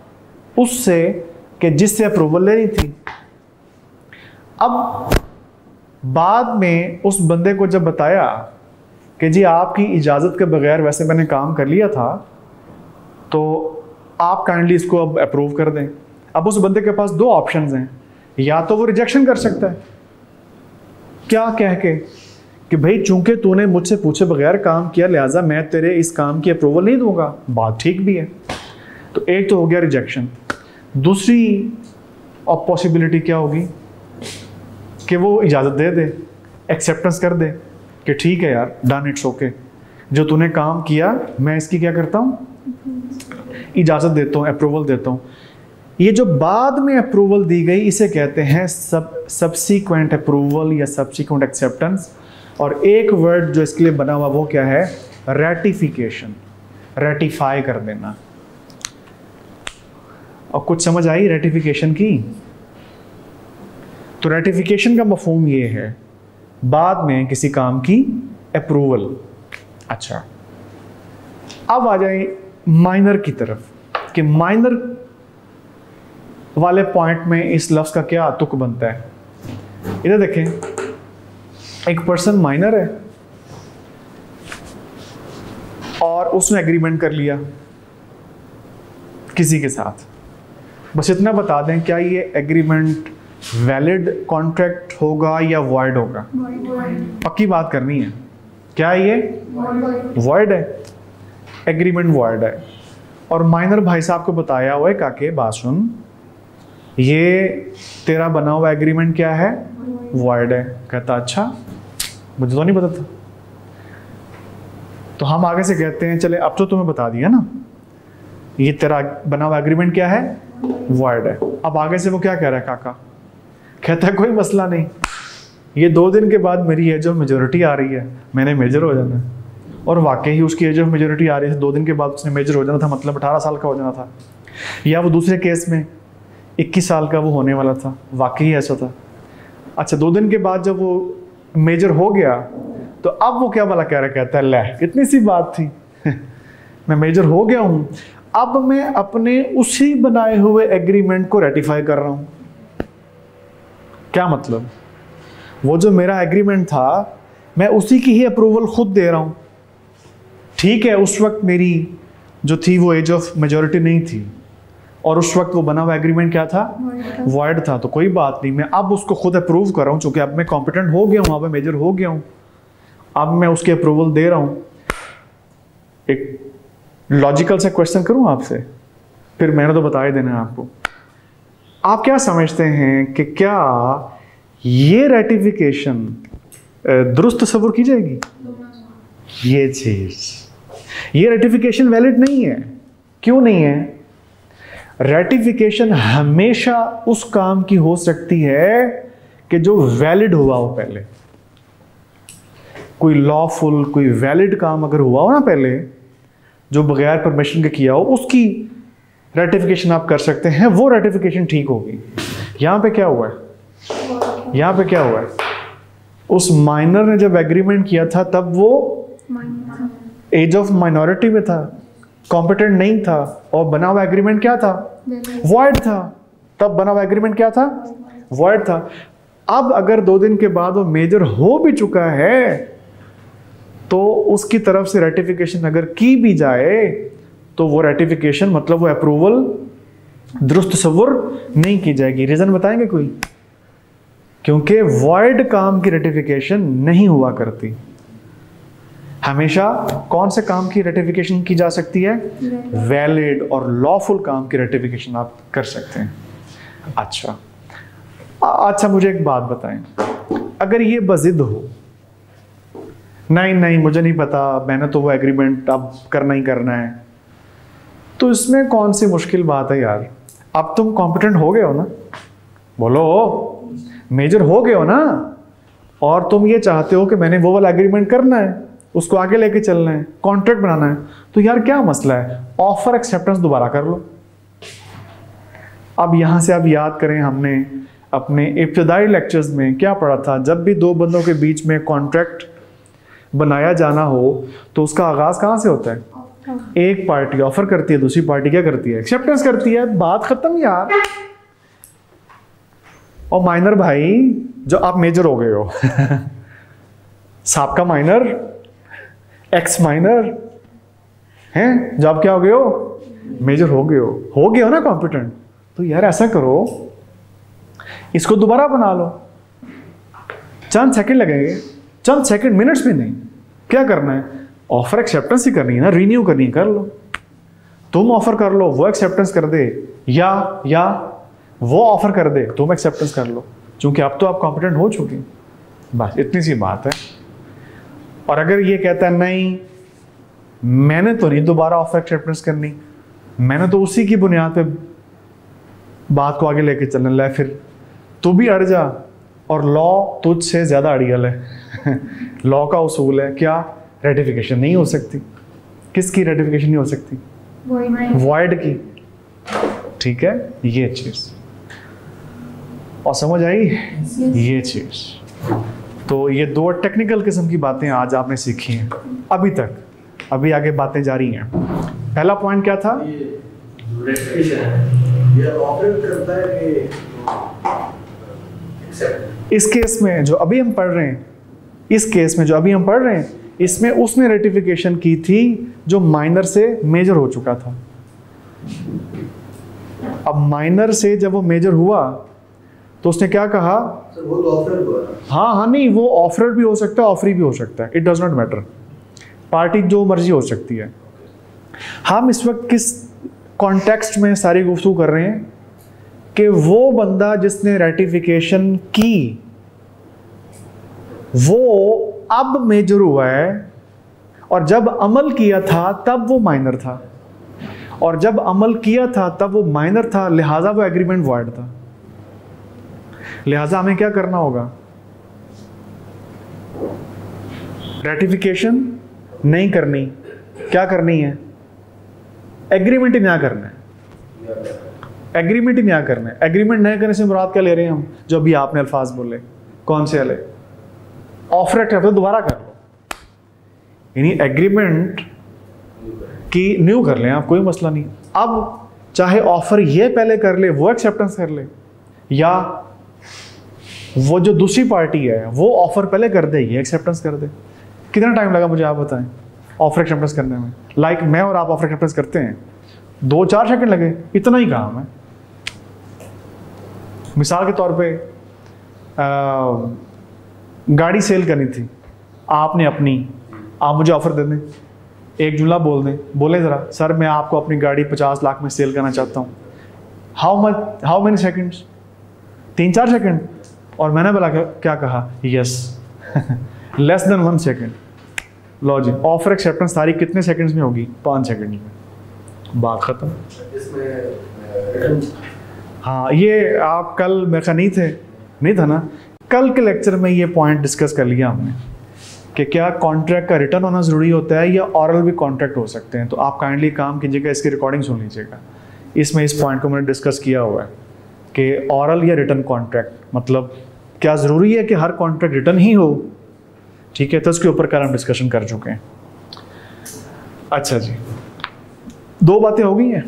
उससे कि जिससे अप्रूवल लेनी थी। अब बाद में उस बंदे को जब बताया कि जी आपकी इजाज़त के बगैर वैसे मैंने काम कर लिया था, तो आप काइंडली इसको अब अप्रूव कर दें। अब उस बंदे के पास दो ऑप्शंस हैं, या तो वो रिजेक्शन कर सकता है, क्या कह के कि भाई चूंकि तूने मुझसे पूछे बगैर काम किया लिहाजा मैं तेरे इस काम की अप्रूवल नहीं दूंगा। बात ठीक भी है। तो एक तो हो गया रिजेक्शन। दूसरी पॉसिबिलिटी क्या होगी कि वो इजाज़त दे दे, एक्सेप्टेंस कर दे कि ठीक है यार, डन, इट्स ओके, जो तूने काम किया मैं इसकी क्या करता हूँ, इजाज़त देता हूँ, अप्रूवल देता हूँ। ये जो बाद में अप्रूवल दी गई इसे कहते हैं सब्सीक्वेंट अप्रूवल या सब्सीक्वेंट एक्सेप्टेंस। और एक वर्ड जो इसके लिए बना हुआ वो क्या है, रेटिफिकेशन, रेटिफाई कर देना। और कुछ समझ आई रेटिफिकेशन की? तो रेटिफिकेशन का मफहूम ये है बाद में किसी काम की अप्रूवल। अच्छा, अब आ जाए माइनर की तरफ कि माइनर वाले पॉइंट में इस लफ्ज़ का क्या तुक बनता है। इधर देखें, एक पर्सन माइनर है और उसने एग्रीमेंट कर लिया किसी के साथ। बस इतना बता दें, क्या ये एग्रीमेंट वैलिड कॉन्ट्रैक्ट होगा या वॉइड होगा? पक्की बात करनी है। क्या ये वॉइड है? एग्रीमेंट वॉइड है। और माइनर भाई साहब को बताया हुआ है, काके बात सुन, ये तेरा बना हुआ एग्रीमेंट क्या है, वॉइड है। कहता अच्छा, मुझे तो नहीं पता था। तो हम आगे से कहते हैं चले अब तो तुम्हें बता दिया ना, ये तेरा बना हुआ एग्रीमेंट क्या है, वॉइड है। अब आगे से वो क्या कह रहा है काका? कहता है कोई मसला नहीं, ये 2 दिन के बाद मेरी एज ऑफ मेजोरिटी आ रही है, मैंने मेजर हो जाना है। और वाकई ही उसकी एज ऑफ मेजोरिटी आ रही है, 2 दिन के बाद उसने मेजर हो जाना था, मतलब 18 साल का हो जाना था। या वो दूसरे केस में 21 साल का वो होने वाला था, वाकई ऐसा था। अच्छा, 2 दिन के बाद जब वो मेजर हो गया तो अब वो क्या वाला कह रहा, कहता है ले इतनी सी बात थी मैं मेजर हो गया हूं, अब मैं अपने उसी बनाए हुए एग्रीमेंट को रेटिफाई कर रहा हूं। क्या मतलब? वो जो मेरा एग्रीमेंट था मैं उसी की ही अप्रूवल खुद दे रहा हूं। ठीक है, उस वक्त मेरी जो थी वो एज ऑफ मेजॉरिटी नहीं थी और उस वक्त वो बना हुआ एग्रीमेंट क्या था, वॉइड था। तो कोई बात नहीं, मैं अब उसको खुद अप्रूव कर रहा हूँ, चूंकि अब मैं कॉम्पिटेंट हो गया हूँ, अब मैं मेजर हो गया हूँ, अब मैं उसकी अप्रूवल दे रहा हूँ। एक लॉजिकल सा क्वेश्चन करूँ आपसे, फिर मैंने तो बता ही देना है आपको। आप क्या समझते हैं कि क्या ये रेटिफिकेशन दुरुस्त तस्वुर की जाएगी? ये चीज, ये रेटिफिकेशन वैलिड नहीं है। क्यों नहीं है? रेटिफिकेशन हमेशा उस काम की हो सकती है कि जो वैलिड हुआ हो पहले। कोई लॉफुल, कोई वैलिड काम अगर हुआ हो ना पहले, जो बगैर परमिशन के किया हो, उसकी रेटिफिकेशन आप कर सकते हैं, वो रेटिफिकेशन ठीक होगी। यहां पे क्या हुआ है? यहां पे क्या हुआ है? उस माइनर ने जब एग्रीमेंट किया था तब वो एज ऑफ माइनॉरिटी में था, कॉम्पिटेंट नहीं था, और बना हुआ एग्रीमेंट क्या था, वॉइड था। तब बना हुआ एग्रीमेंट क्या था, वॉइड था। अब अगर 2 दिन के बाद वो मेजर हो भी चुका है तो उसकी तरफ से रेटिफिकेशन अगर की भी जाए तो वो रेटिफिकेशन मतलब वो अप्रूवल दुरुस्त तस्वुर नहीं की जाएगी। रीजन बताएंगे कोई? क्योंकि वॉइड काम की रेटिफिकेशन नहीं हुआ करती। हमेशा कौन से काम की रेटिफिकेशन की जा सकती है? वैलिड और लॉफुल काम की रेटिफिकेशन आप कर सकते हैं। अच्छा, मुझे एक बात बताएं, अगर ये बजिद हो, नहीं मुझे नहीं पता, मैंने तो वो एग्रीमेंट अब करना ही करना है, तो इसमें कौन सी मुश्किल बात है यार? अब तुम कॉम्पिटेंट हो गए हो ना, बोलो, मेजर हो गए हो ना, और तुम ये चाहते हो कि मैंने वो वाला एग्रीमेंट करना है, उसको आगे लेके चलना है, कॉन्ट्रैक्ट बनाना है, तो यार क्या मसला है? ऑफर एक्सेप्टेंस दोबारा कर लो। अब यहां से आप याद करें, हमने अपने इब्तिदाई लेक्चर्स में क्या पढ़ा था? जब भी 2 बंदों के बीच में कॉन्ट्रैक्ट बनाया जाना हो तो उसका आगाज कहां से होता है? एक पार्टी ऑफर करती है, दूसरी पार्टी क्या करती है? एक्सेप्टेंस करती है। बात खत्म यार। और माइनर भाई, जो आप मेजर हो गए हो साहब का माइनर एक्स माइनर हैं, जब क्या हो गए हो, मेजर हो गए हो ना कॉम्पिटेंट। तो यार ऐसा करो, इसको दोबारा बना लो, चंद सेकंड लगेंगे, चंद सेकंड, मिनट्स भी नहीं। क्या करना है, ऑफर एक्सेप्टेंस ही करनी है ना, रिन्यू करनी है, कर लो। तुम ऑफर कर लो, वो एक्सेप्टेंस कर दे, या वो ऑफर कर दे, तुम एक्सेप्टेंस कर लो, क्योंकि अब तो आप कॉम्पिटेंट हो चुके हैं। बस इतनी सी बात है। और अगर ये कहता है नहीं मैंने तो नहीं दोबारा ऑफर एक्सेप्टेंस करनी, मैंने तो उसी की बुनियाद पे बात को आगे लेके चलने ला, फिर तू भी अड़ जा, और लॉ तुझसे ज्यादा अड़ियल है। लॉ का उसूल है क्या, रेटिफिकेशन नहीं हो सकती। किसकी रेटिफिकेशन नहीं हो सकती, वॉइड की। ठीक है, ये चीज और समझ आई, ये चीज। तो ये दो टेक्निकल किस्म की बातें आज आपने सीखी हैं अभी तक, अभी आगे बातें जारी हैं। पहला पॉइंट क्या था, ये ऑपरेट करता है कि इस केस में जो अभी हम पढ़ रहे हैं, इस केस में जो अभी हम पढ़ रहे हैं, इसमें उसने रेटिफिकेशन की थी जो माइनर से मेजर हो चुका था। अब माइनर से जब वो मेजर हुआ तो उसने क्या कहा, वो तो ऑफर हुआ। हाँ नहीं, वो ऑफर भी हो सकता है, ऑफरी भी हो सकता है, it does not matter, party जो मर्जी हो सकती है। हम इस वक्त किस कॉन्टेक्स्ट में सारी गुफ्तगू कर रहे हैं कि वो बंदा जिसने रेटिफिकेशन की वो अब मेजर हुआ है, और जब अमल किया था तब वो माइनर था, और जब अमल किया था तब वो माइनर था, लिहाजा वो एग्रीमेंट वॉइड था। लिहाजा हमें क्या करना होगा, रेटिफिकेशन नहीं करनी, क्या करनी है, एग्रीमेंट ही नया करना है, एग्रीमेंट ही नया करना है। एग्रीमेंट नया करने से मुराद क्या ले रहे हैं हम, जो अभी आपने अल्फाज बोले, कौन से वाले, ऑफर एक्ट दोबारा कर लो, यानी एग्रीमेंट की न्यू कर लें आप, कोई मसला नहीं। अब चाहे ऑफर ये पहले कर ले, वो एक्सेप्टेंस कर ले, या वो जो दूसरी पार्टी है वो ऑफर पहले कर दे, ये एक्सेप्टेंस कर दे। कितना टाइम लगा मुझे आप बताएं ऑफर एक्सेप्टेंस करने में? लाइक मैं और आप ऑफर एक्सेप्टेंस करते हैं, 2-4 सेकंड लगे, इतना ही काम है। मिसाल के तौर पे गाड़ी सेल करनी थी, आपने अपनी, आप मुझे ऑफर दे दें, एक जुमला बोल दें, बोले ज़रा सर मैं आपको अपनी गाड़ी 50 लाख में सेल करना चाहता हूँ, हाउ मेनी सेकंड्स, 3-4 सेकंड। और मैंने बोला क्या कहा, यस, लेस देन 1 सेकंड। लो जी, ऑफर एक्सेप्टेंस सारी कितने सेकंड्स में होगी, 5 सेकंड में, बात खत्म। हाँ, ये आप कल मेरे ख्याल नहीं था ना, कल के लेक्चर में ये पॉइंट डिस्कस कर लिया हमने कि क्या कॉन्ट्रैक्ट का रिटर्न होना ज़रूरी होता है या ऑरल भी कॉन्ट्रैक्ट हो सकते हैं। तो आप काइंडली काम कीजिएगा, इसकी रिकॉर्डिंग सुन लीजिएगा, इसमें इस पॉइंट को मैंने डिस्कस किया हुआ है कि ऑरल या रिटर्न कॉन्ट्रैक्ट, मतलब क्या ज़रूरी है कि हर कॉन्ट्रैक्ट रिटर्न ही हो। ठीक है, तो उसके ऊपर कल हम डिस्कशन कर चुके हैं। अच्छा जी, 2 बातें हो गई हैं,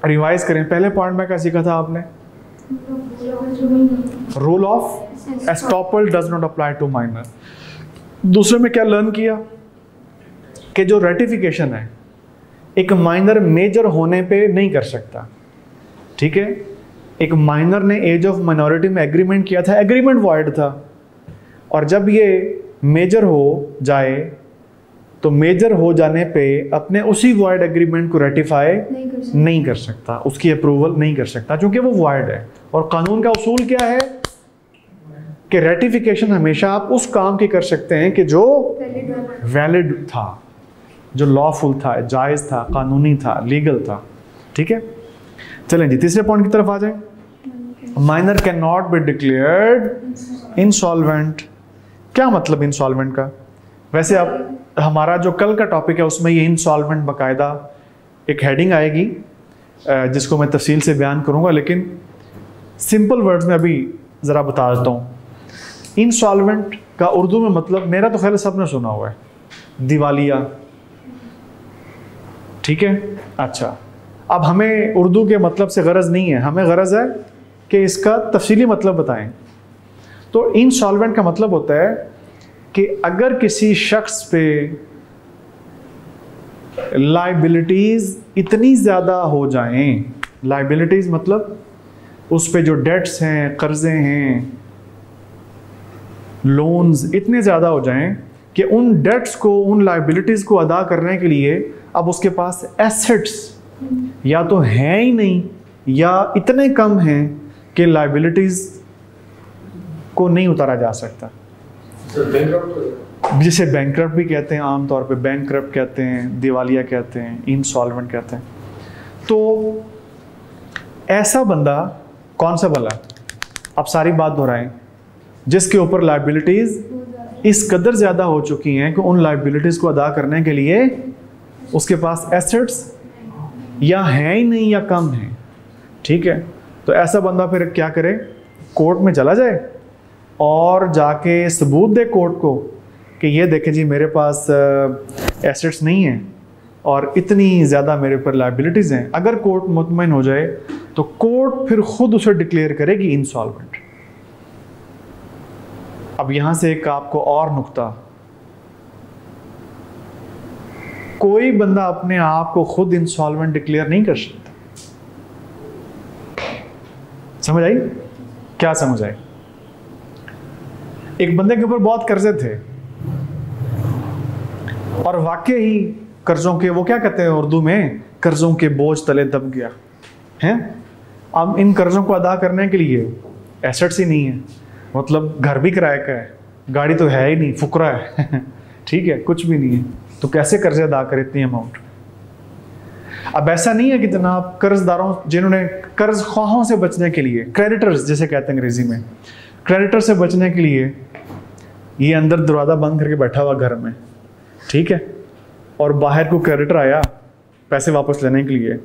रिवाइज करें। पहले पॉइंट में क्या सीखा था आपने, rule of estoppel does not apply to minor. दूसरे में क्या लर्न किया कि जो रेटिफिकेशन है एक माइनर मेजर होने पे नहीं कर सकता। ठीक है, एक माइनर ने एज ऑफ माइनॉरिटी में एग्रीमेंट किया था, एग्रीमेंट वॉइड था, और जब ये मेजर हो जाए तो मेजर हो जाने पे अपने उसी वॉइड एग्रीमेंट को रेटिफाई नहीं कर सकता, उसकी अप्रूवल नहीं कर सकता, क्योंकि वो वॉइड है। और कानून का उसूल क्या है कि रेटिफिकेशन हमेशा आप उस काम की कर सकते हैं कि जो वैलिड था, जो लॉफुल था, जायज़ था, कानूनी था, लीगल था। ठीक है, चलें जी तीसरे पॉइंट की तरफ आ जाएं। Minor can not be declared insolvent. क्या मतलब इंसॉल्वेंट का? वैसे अब हमारा जो कल का टॉपिक है उसमें ये इंसॉल्वेंट बाकायदा एक हेडिंग आएगी जिसको मैं तफसील से बयान करूंगा, लेकिन सिंपल वर्ड्स में अभी ज़रा बता देता हूँ। इंसॉल्वेंट का उर्दू में मतलब, मेरा तो ख्याल सबने सुना हुआ है, दिवालिया। ठीक है, अच्छा, अब हमें उर्दू के मतलब से गरज नहीं है, हमें गरज है कि इसका तफसीली मतलब बताएं। तो इंसॉल्वेंट का मतलब होता है कि अगर किसी शख्स पे लाइबिलिटीज इतनी ज़्यादा हो जाएं, लाइबिलिटीज मतलब उस पे जो डेट्स हैं, कर्जे हैं, लोन्स इतने ज़्यादा हो जाएं कि उन डेट्स को, उन लाइबिलिटीज़ को अदा करने के लिए अब उसके पास एसेट्स या तो हैं ही नहीं या इतने कम हैं कि लाइबिलिटीज़ को नहीं उतारा जा सकता। जिसे बैंकरप्ट भी कहते हैं, आमतौर पे बैंकरप्ट कहते हैं, दिवालिया कहते हैं, इंसॉल्वेंट कहते हैं। तो ऐसा बंदा कौन सा भला, अब सारी बात दोहराएं, जिसके ऊपर लाइबिलिटीज इस कदर ज़्यादा हो चुकी हैं कि उन लाइबिलिटीज़ को अदा करने के लिए उसके पास एसेट्स या हैं ही नहीं या कम हैं। ठीक है, तो ऐसा बंदा फिर क्या करे, कोर्ट में चला जाए और जाके सबूत दे कोर्ट को कि ये देखें जी मेरे पास एसेट्स नहीं हैं और इतनी ज़्यादा मेरे पर लाइबिलिटीज़ हैं। अगर कोर्ट मुतमईन हो जाए तो कोर्ट फिर खुद उसे डिक्लेयर करेगी इंसॉल्वेंट। अब यहां से एक आपको और नुक्ता, कोई बंदा अपने आप को खुद इंसॉल्वेंट डिक्लेयर नहीं कर सकता। समझ आई? क्या समझ आई? एक बंदे के ऊपर बहुत कर्जे थे और वाकई ही कर्जों के, वो क्या कहते हैं उर्दू में, कर्जों के बोझ तले दब गया है। अब इन कर्जों को अदा करने के लिए एसेट्स ही नहीं है, मतलब घर भी किराए का है, गाड़ी तो है ही नहीं, फुकरा है ठीक है, कुछ भी नहीं है, तो कैसे कर्जे अदा करे इतनी अमाउंट। अब ऐसा नहीं है कि जनाब कर्जदारों, जिन्होंने कर्ज ख्वाहों से बचने के लिए, क्रेडिटर्स जिसे कहते हैं अंग्रेजी में, क्रेडिटर से बचने के लिए ये अंदर दरवाज़ा बंद करके बैठा हुआ घर में, ठीक है, और बाहर को क्रेडिटर आया पैसे वापस लेने के लिए,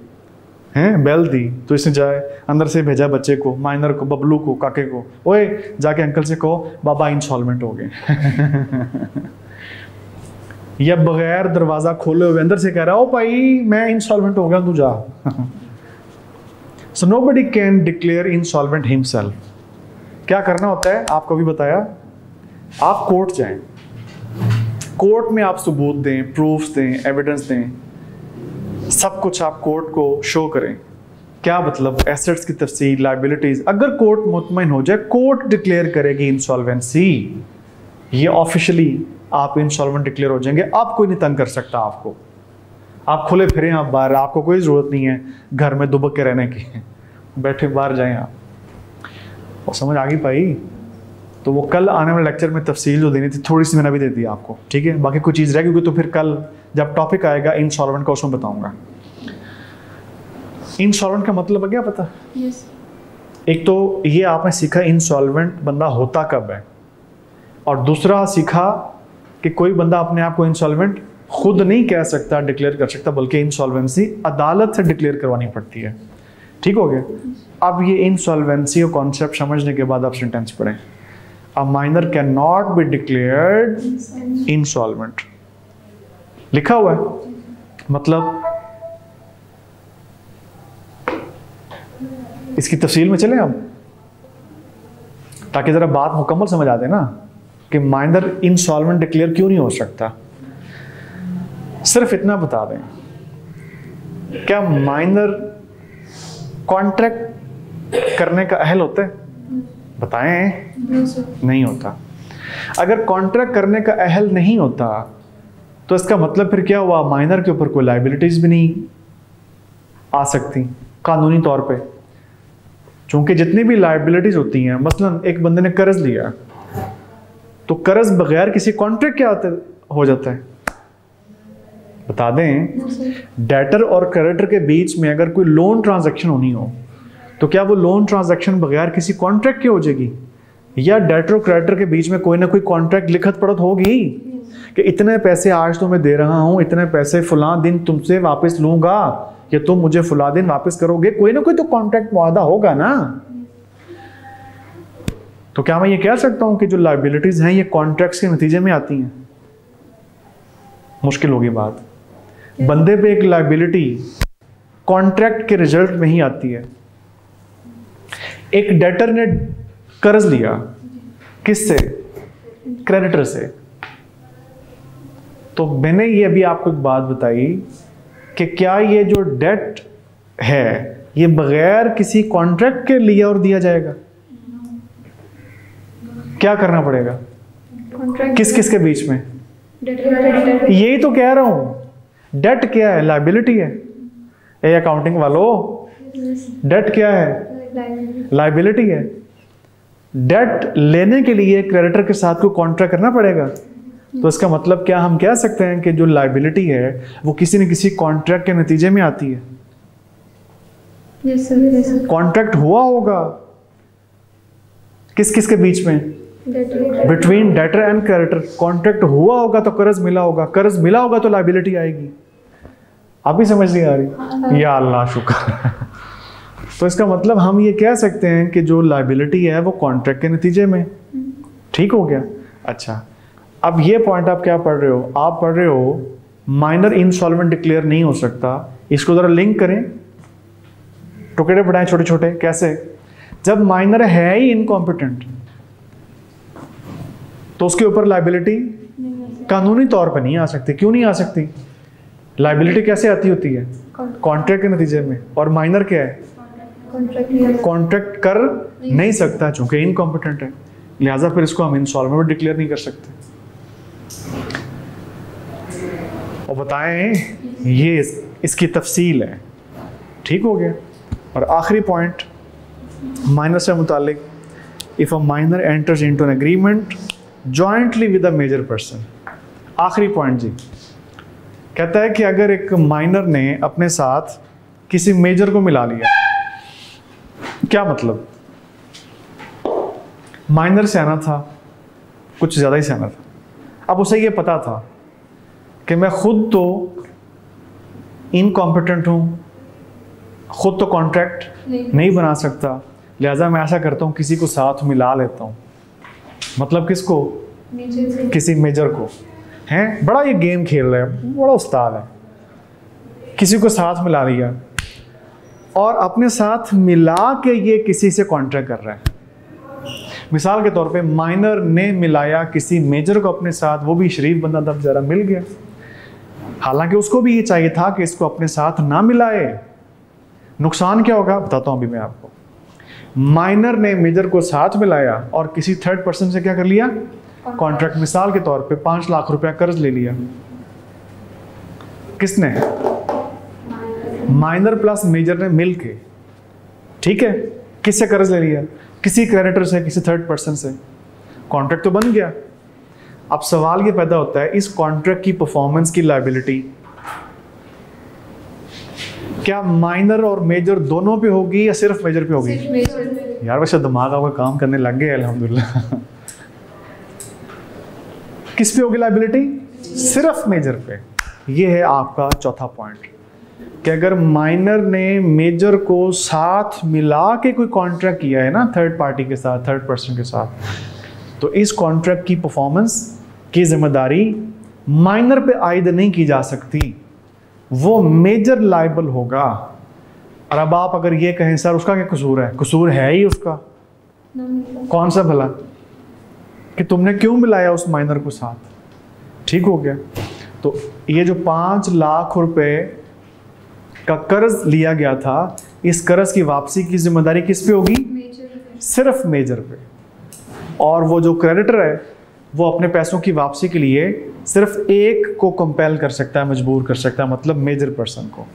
हैं, बेल दी तो इसने जाए अंदर से भेजा बच्चे को, माइनर को, बबलू को, काके को, ओए जाके अंकल से कहो बाबा इंसॉल्वेंट हो गए या बगैर दरवाज़ा खोले हुए अंदर से कह रहा, ओ भाई मैं इंसॉल्वेंट हो गया, तू जा so nobody can declare insolvent himself. क्या करना होता है आपको भी बताया, आप कोर्ट जाएं, कोर्ट में आप सबूत दें, प्रूफ्स दें, एविडेंस दें, सब कुछ आप कोर्ट को शो करें। क्या मतलब, एसेट्स की तफसील, लाइबिलिटीज। अगर कोर्ट मुतमईन हो जाए, कोर्ट डिक्लेयर करेगी इंसॉल्वेंसी, ये ऑफिशियली आप इंसॉल्वेंट डिक्लेयर हो जाएंगे। आप कोई नहीं तंग कर सकता आपको, आप खुले फिरें, आप बाहर, आपको कोई ज़रूरत नहीं है घर में दुबक के रहने की, बैठे बाहर जाएं आप। और समझ आ गई भाई? तो वो कल आने वाले लेक्चर में तफसील जो देनी थी थोड़ी सी मैंने भी दे दी आपको, ठीक है, बाकी कुछ चीज़ रह गई तो फिर कल जब टॉपिक आएगा इंसॉल्वेंट का उसमें बताऊंगा। इंसॉल्वेंट का मतलब है क्या पता? yes. एक तो ये आपने सीखा इंसॉल्वेंट बंदा होता कब है, और दूसरा सीखा कि कोई बंदा अपने आप को इंसॉल्वेंट खुद नहीं कह सकता, डिक्लेयर कर सकता, बल्कि इंसॉल्वेंसी अदालत से डिक्लेयर करवानी पड़ती है। ठीक हो गया? अब ये इंसॉल्वेंसी और कॉन्सेप्ट समझने के बाद आप सेंटेंस पढ़ें। A minor can not be declared insolvent, लिखा हुआ है, मतलब इसकी तफसील में चलें अब, ताकि जरा बात मुकम्मल समझ आ जाए ना कि माइनर इंसॉल्वेंट डिक्लेयर क्यों नहीं हो सकता। सिर्फ इतना बता दें, क्या माइनर कॉन्ट्रैक्ट करने का अहल होता है? बताएं, नहीं होता। अगर कॉन्ट्रैक्ट करने का अहल नहीं होता तो इसका मतलब फिर क्या हुआ, माइनर के ऊपर कोई लाइबिलिटीज भी नहीं आ सकती कानूनी तौर पे, चूंकि जितनी भी लाइबिलिटीज होती हैं, मसलन एक बंदे ने कर्ज लिया तो कर्ज बगैर किसी कॉन्ट्रैक्ट के हो जाता है। बता दें, डेटर और क्रेडिटर के बीच में अगर कोई लोन ट्रांजैक्शन होनी हो तो क्या वो लोन ट्रांजैक्शन बगैर किसी कॉन्ट्रैक्ट के हो जाएगी, या डेटर और क्रेडिटर के बीच में कोई ना कोई कॉन्ट्रैक्ट लिखत पढ़त होगी कि इतने पैसे आज तो मैं दे रहा हूं, इतने पैसे फुला दिन तुमसे वापस लूंगा, या तुम मुझे फुला दिन वापस करोगे, कोई ना कोई तो कॉन्ट्रैक्ट वादा होगा ना। तो क्या मैं ये कह सकता हूं कि जो लाइबिलिटीज हैं ये कॉन्ट्रैक्ट्स के नतीजे में आती हैं? मुश्किल होगी बात। बंदे पे एक लाइबिलिटी कॉन्ट्रैक्ट के रिजल्ट में ही आती है। एक डेटर ने कर्ज लिया, किससे? क्रेडिटर से। तो मैंने ये अभी आपको एक बात बताई कि क्या ये जो डेट है ये बगैर किसी कॉन्ट्रैक्ट के लिया और दिया जाएगा? क्या करना पड़ेगा? किस किस के बीच में? यही तो कह रहा हूं। डेट क्या है? लायबिलिटी है। ए अकाउंटिंग वालों, डेट क्या है? लायबिलिटी है। डेट लेने के लिए क्रेडिटर के साथ कोई कॉन्ट्रैक्ट करना पड़ेगा। तो इसका मतलब क्या हम कह सकते हैं कि जो लायबिलिटी है वो किसी न किसी कॉन्ट्रैक्ट के नतीजे में आती है? कॉन्ट्रैक्ट हुआ होगा किस किस के बीच में? Between debtor and creditor. Contract हुआ होगा तो कर्ज मिला होगा, कर्ज मिला होगा तो लायबिलिटी आएगी। अभी समझ नहीं आ रही? या अल्लाह शुक्र। तो इसका मतलब हम ये कह सकते हैं कि जो लायबिलिटी है वो कॉन्ट्रैक्ट के नतीजे में। ठीक हो गया? अच्छा, अब ये पॉइंट आप क्या पढ़ रहे हो? आप पढ़ रहे हो माइनर इंसॉल्वेंट डिक्लेयर नहीं हो सकता। इसको जरा लिंक करें, टुकड़े बढ़ाएं छोटे छोटे। कैसे? जब माइनर है ही इनकॉम्पिटेंट तो उसके ऊपर लायबिलिटी कानूनी तौर पर नहीं आ सकती। क्यों नहीं आ सकती? लायबिलिटी कैसे आती होती है? कॉन्ट्रैक्ट के नतीजे में। और माइनर क्या है? कॉन्ट्रैक्ट कर नहीं सकता चूंकि इनकॉम्पिटेंट है, लिहाजा फिर इसको हम इंसॉल्वेंट डिक्लेयर नहीं कर सकते। और बताएं ये इसकी तफसील है। ठीक हो गया? और आखिरी पॉइंट माइनर से मुतालिक, if a minor enters into an agreement jointly with a major person. आखिरी पॉइंट जी कहता है कि अगर एक माइनर ने अपने साथ किसी मेजर को मिला लिया, क्या मतलब? माइनर सियाना था, कुछ ज्यादा ही सियाना था। अब उसे ये पता था कि मैं खुद तो इनकॉम्पिटेंट हूं, खुद तो कॉन्ट्रैक्ट नहीं बना सकता, लिहाजा मैं ऐसा करता हूं किसी को साथ मिला लेता हूं। मतलब किसको? किसी मेजर को। हैं? बड़ा ये गेम खेल रहा है, बड़ा उस्ताद है। किसी को साथ मिला लिया और अपने साथ मिला के ये किसी से कॉन्ट्रैक्ट कर रहा है। मिसाल के तौर पे माइनर ने मिलाया किसी मेजर को अपने साथ, वो भी शरीफ बंदा था बेचारा, मिल गया। हालांकि उसको भी ये चाहिए था कि इसको अपने साथ ना मिलाए। नुकसान क्या होगा बताता हूं अभी मैं आपको। माइनर ने मेजर को साथ मिलाया और किसी थर्ड पर्सन से क्या कर लिया? कॉन्ट्रैक्ट। मिसाल के तौर पे 5 लाख रुपया कर्ज ले लिया। किसने? माइनर प्लस मेजर ने मिल के। ठीक है? किससे कर्ज ले लिया? किसी क्रेडिटर से, किसी थर्ड पर्सन से। कॉन्ट्रैक्ट तो बन गया। अब सवाल ये पैदा होता है, इस कॉन्ट्रैक्ट की परफॉर्मेंस की लायबिलिटी क्या माइनर और मेजर दोनों पे होगी या सिर्फ मेजर पे होगी? यार वैसे दिमाग आपका काम करने लग गया अल्हम्दुलिल्लाह। किस पे होगी लायबिलिटी? सिर्फ मेजर पे। ये है आपका चौथा पॉइंट कि अगर माइनर ने मेजर को साथ मिला के कोई कॉन्ट्रैक्ट किया है ना थर्ड पार्टी के साथ, थर्ड पर्सन के साथ, तो इस कॉन्ट्रैक्ट की परफॉर्मेंस की जिम्मेदारी माइनर पे आयद नहीं की जा सकती, वो मेजर लायबल होगा। और अब आप अगर ये कहें सर उसका क्या कसूर है? कसूर है ही उसका। कौन सा भला? कि तुमने क्यों मिलाया उस माइनर को साथ। ठीक हो गया? तो ये जो 5 लाख रुपए का कर्ज लिया गया था, इस कर्ज की वापसी की जिम्मेदारी किस पे होगी? सिर्फ मेजर पे। और वो जो क्रेडिटर है वो अपने पैसों की वापसी के लिए सिर्फ एक को कंपेल कर सकता है, मजबूर कर सकता है, मतलब मेजर पर्सन को।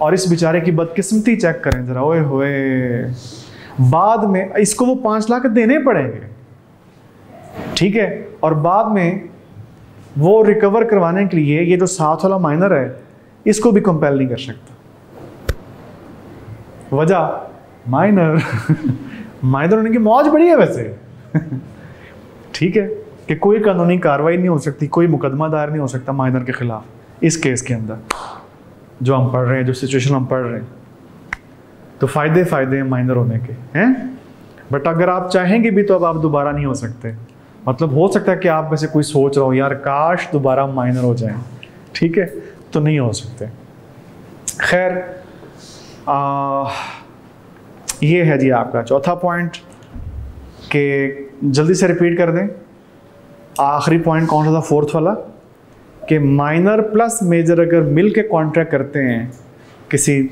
और इस बेचारे की बदकिस्मती चेक करें जरा, ओए होए, बाद में इसको वो 5 लाख देने पड़ेंगे। ठीक है? और बाद में वो रिकवर करवाने के लिए ये जो साथ वाला माइनर है इसको भी कंपेल नहीं कर सकता। वजह माइनर माइनर होने की मौज बड़ी है वैसे। ठीक है? कि कोई कानूनी कार्रवाई नहीं हो सकती, कोई मुकदमा दायर नहीं हो सकता माइनर के खिलाफ इस केस के अंदर जो हम पढ़ रहे हैं, जो सिचुएशन हम पढ़ रहे हैं। तो फायदे हैं माइनर होने के, हैं? बट अगर आप चाहेंगे भी तो अब आप दोबारा नहीं हो सकते। मतलब हो सकता है कि आप में से कोई सोच रहा हो यार काश दोबारा माइनर हो जाए। ठीक है? तो नहीं हो सकते। खैर, ये है जी आपका चौथा पॉइंट कि जल्दी से रिपीट कर दें। आखिरी पॉइंट कौन सा था? फोर्थ वाला कि माइनर प्लस मेजर अगर मिल के कॉन्ट्रैक्ट करते हैं किसी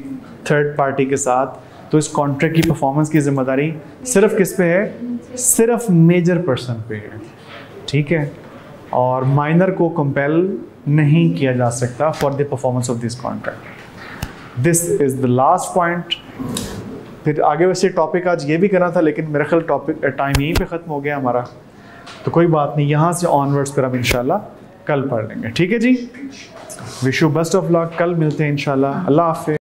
थर्ड पार्टी के साथ, तो इस कॉन्ट्रैक्ट की परफॉर्मेंस की जिम्मेदारी सिर्फ किस पे है? सिर्फ मेजर पर्सन पे है, ठीक है। और माइनर को कंपेल नहीं किया जा सकता for the performance of this contract. This is the last point. फिर आगे वैसे टॉपिक आज ये भी करना था, लेकिन मेरा ख्याल टॉपिक टाइम यहीं पे ख़त्म हो गया हमारा, तो कोई बात नहीं, यहाँ से ऑनवर्ड्स फिर हम इंशाल्लाह कल पढ़ लेंगे, ठीक है जी। Wish you best of luck, कल मिलते हैं इंशाल्लाह। अल्लाह हाफ़िज़।